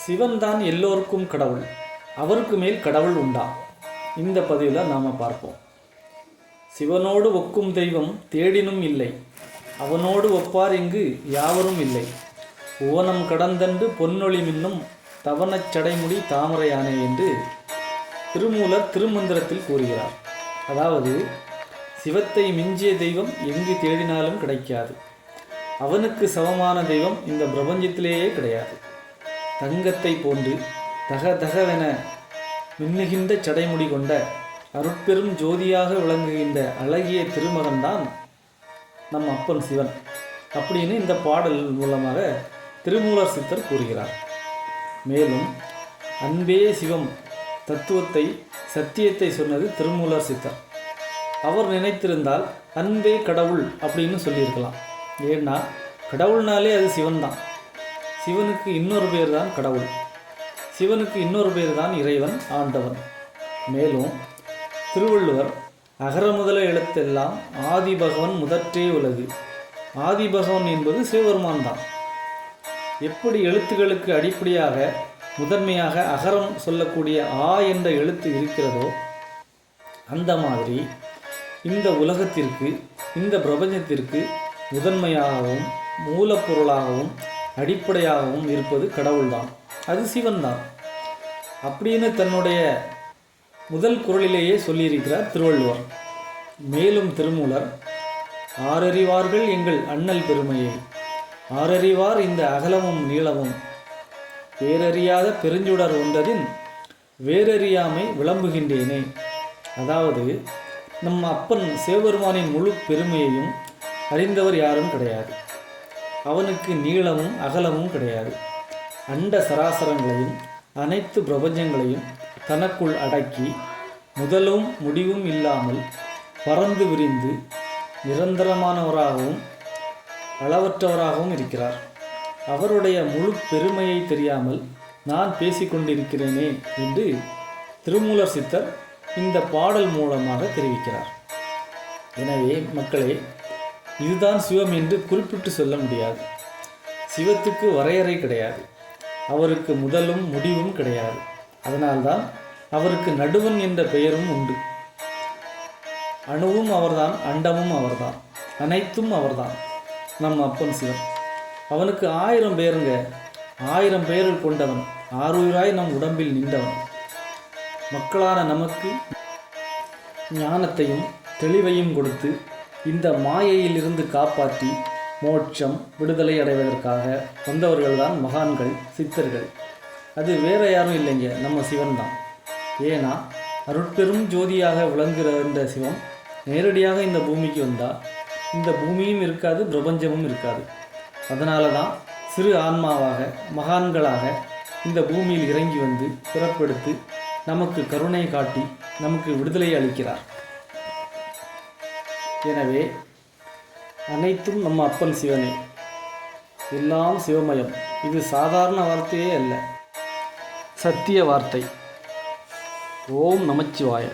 சிவன்தான் எல்லோருக்கும் கடவுள், அவருக்கு மேல் கடவுள் உண்டா? இந்த பதிவில் நாம் பார்ப்போம். சிவனோடு ஒக்கும் தெய்வம் தேடினும் இல்லை, அவனோடு ஒப்பார் இங்கு யாவரும் இல்லை. ஓனம் கடந்தன்று பொன்னொழி மின்னும் தவனச் சடைமுடி தாமரையானே என்று திருமூலர் திருமந்திரத்தில் கூறுகிறார். அதாவது, சிவத்தை மிஞ்சிய தெய்வம் எங்கு தேடினாலும் கிடைக்காது. அவனுக்கு சமமான தெய்வம் இந்த பிரபஞ்சத்திலேயே கிடையாது. தங்கத்தை போன்று தகதகவென மின்னுகின்ற சடைமுடி கொண்ட அருட்பெரும் ஜோதியாக விளங்குகின்ற அழகிய திருமகன்தான் நம் அப்பன் சிவன் அப்படின்னு இந்த பாடல் மூலமாக திருமூலர் சித்தர் கூறுகிறார். மேலும் அன்பே சிவம் தத்துவத்தை சத்தியத்தை சொன்னது திருமூலர் சித்தர். அவர் நினைத்திருந்தால் அன்பே கடவுள் அப்படின்னு சொல்லியிருக்கலாம். ஏன்னா கடவுள்னாலே அது சிவன்தான். சிவனுக்கு இன்னொரு பேர் தான் கடவுள், சிவனுக்கு இன்னொரு பேர் தான் இறைவன், ஆண்டவன். மேலும் திருவள்ளுவர் அகர முதல எழுத்தெல்லாம் ஆதிபகவன் முதற்றே உலகு. ஆதிபகவன் என்பது சிவபெருமான் தான். எப்படி எழுத்துக்களுக்கு அடிப்படையாக முதன்மையாக அகரம் சொல்லக்கூடிய ஆ என்ற எழுத்து இருக்கிறதோ, அந்த மாதிரி இந்த உலகத்திற்கு இந்த பிரபஞ்சத்திற்கு முதன்மையாகவும் மூலப்பொருளாகவும் அடிப்படையாகவும் இருப்பது கடவுள்தான், அது சிவன்தான் அப்படின்னு தன்னுடைய முதல் குறளிலேயே சொல்லியிருக்கிறார் திருவள்ளுவர். மேலும் திருமூலர் ஆரறிவார்கள் எங்கள் அண்ணல் பெருமையை, ஆரறிவார் இந்த அகலமும் நீளமும், பேரறியாத பெருஞ்சுடர் ஒன்றதின் வேறறியாமை விளம்புகின்றேனே. அதாவது, நம் அப்பன் சிவபெருமானின் முழு பெருமையையும் அறிந்தவர் யாரும் கிடையாது. அவனுக்கு நீளமும் அகலமும் கிடையாது. அண்ட சராசரங்களையும் அனைத்து பிரபஞ்சங்களையும் தனக்குள் அடக்கி முதலும் முடிவும் இல்லாமல் பறந்து விரிந்து நிரந்தரமானவராகவும் அளவற்றவராகவும் இருக்கிறார். அவருடைய முழு பெருமையை தெரியாமல் நான் பேசிக்கொண்டிருக்கிறேனே என்று திருமூலர் சித்தர் இந்த பாடல் மூலமாக தெரிவிக்கிறார். எனவே மக்களே, இதுதான் சிவம் என்று குறிப்பிட்டு சொல்ல முடியாது. சிவத்துக்கு வரையறை கிடையாது. அவருக்கு முதலும் முடிவும் கிடையாது. அதனால்தான் அவருக்கு நடுவன் என்ற பெயரும் உண்டு. அணுவும் அவர்தான், அண்டமும் அவர்தான், அனைத்தும் அவர்தான் நம் அப்பன் சிவன். அவனுக்கு 1000 பேருங்க, 1000 பேர்கள் கொண்டவன், ஆறுயிராய் நம் உடம்பில் நின்றவன். மக்களான நமக்கு ஞானத்தையும் தெளிவையும் கொடுத்து இந்த மாயையிலிருந்து காப்பாற்றி மோட்சம் விடுதலை அடைவதற்காக வந்தவர்கள்தான் மகான்கள், சித்தர்கள். அது வேற யாரும் இல்லைங்க, நம்ம சிவன் தான். ஏன்னா அருட்பெரும் ஜோதியாக விளங்குகிற இந்த சிவம் நேரடியாக இந்த பூமிக்கு வந்தால் இந்த பூமியும் இருக்காது, பிரபஞ்சமும் இருக்காது. அதனால தான் சிறு ஆன்மாவாக மகான்களாக இந்த பூமியில் இறங்கி வந்து பிறப்பெடுத்து நமக்கு கருணை காட்டி நமக்கு விடுதலை அளிக்கிறார். எனவே அனைத்தும் நம்ம அப்பன் சிவனே, எல்லாம் சிவமயம். இது சாதாரண வார்த்தையே அல்ல, சத்திய வார்த்தை. ஓம் நமச்சிவாய.